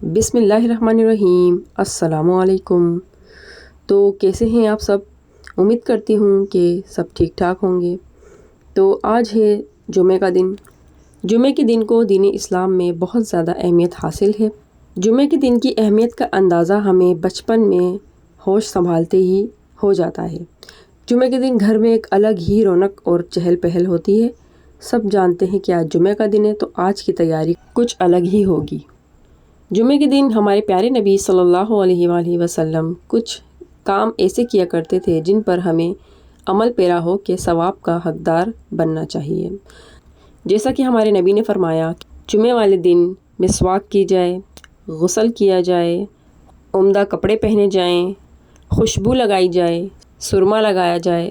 بسم اللہ الرحمن الرحیم۔ السلام علیکم۔ تو کیسے ہیں آپ سب؟ امید کرتی ہوں کہ سب ٹھیک ٹھاک ہوں گے۔ تو آج ہے جمعہ کا دن۔ جمعہ کے دن کو دین اسلام میں بہت زیادہ اہمیت حاصل ہے۔ جمعہ کے دن کی اہمیت کا اندازہ ہمیں بچپن میں ہوش سنبھالتے ہی ہو جاتا ہے۔ جمعہ کے دن گھر میں ایک الگ ہی رونق اور چہل پہل ہوتی ہے۔ سب جانتے ہیں کہ آج جمعہ کا دن ہے تو آج کی تیاری کچھ الگ ہی ہوگی۔ جمعہ کے دن ہمارے پیارے نبی صلی اللہ علیہ وآلہ وسلم کچھ کام ایسے کیا کرتے تھے جن پر ہمیں عمل پیرا ہو کے ثواب کا حقدار بننا چاہیے۔ جیسا کہ ہمارے نبی نے فرمایا کہ جمعہ والے دن مسواک کی جائے، غسل کیا جائے، عمدہ کپڑے پہنے جائیں، خوشبو لگائی جائے، سرما لگایا جائے،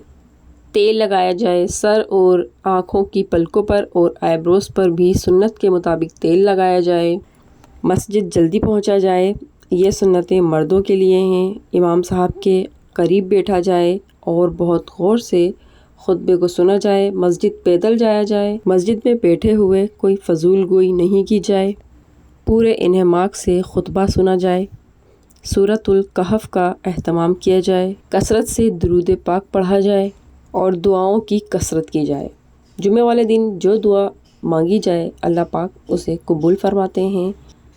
تیل لگایا جائے، سر اور آنکھوں کی پلکوں پر اور آئی بروز پر بھی سنت کے مطابق تیل لگایا جائے، مسجد جلدی پہنچا جائے۔ یہ سنتیں مردوں کے لیے ہیں۔ امام صاحب کے قریب بیٹھا جائے اور بہت غور سے خطبے کو سنا جائے۔ مسجد پیدل جایا جائے۔ مسجد میں بیٹھے ہوئے کوئی فضول گوئی نہیں کی جائے۔ پورے انہماک سے خطبہ سنا جائے۔ سورۃ الکہف کا اہتمام کیا جائے۔ کثرت سے درود پاک پڑھا جائے اور دعاؤں کی کثرت کی جائے۔ جمعہ والے دن جو دعا مانگی جائے اللہ پاک اسے قبول فرماتے ہیں۔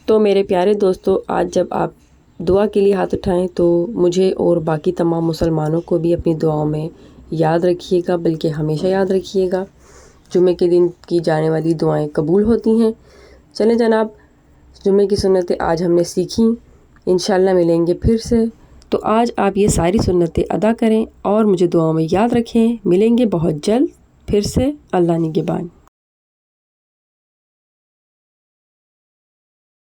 تو میرے پیارے دوستو، آج جب آپ دعا کے لیے ہاتھ اٹھائیں تو مجھے اور باقی تمام مسلمانوں کو بھی اپنی دعاؤں میں یاد رکھیے گا، بلکہ ہمیشہ یاد رکھیے گا۔ جمعہ کے دن کی جانے والی دعائیں قبول ہوتی ہیں۔ چلیں جناب، جمعہ کی سنتیں آج ہم نے سیکھیں، انشاءاللہ ملیں گے پھر سے۔ تو آج آپ یہ ساری سنتیں ادا کریں اور مجھے دعاؤں میں یاد رکھیں۔ ملیں گے بہت جلد پھر سے۔ اللہ نگہبان۔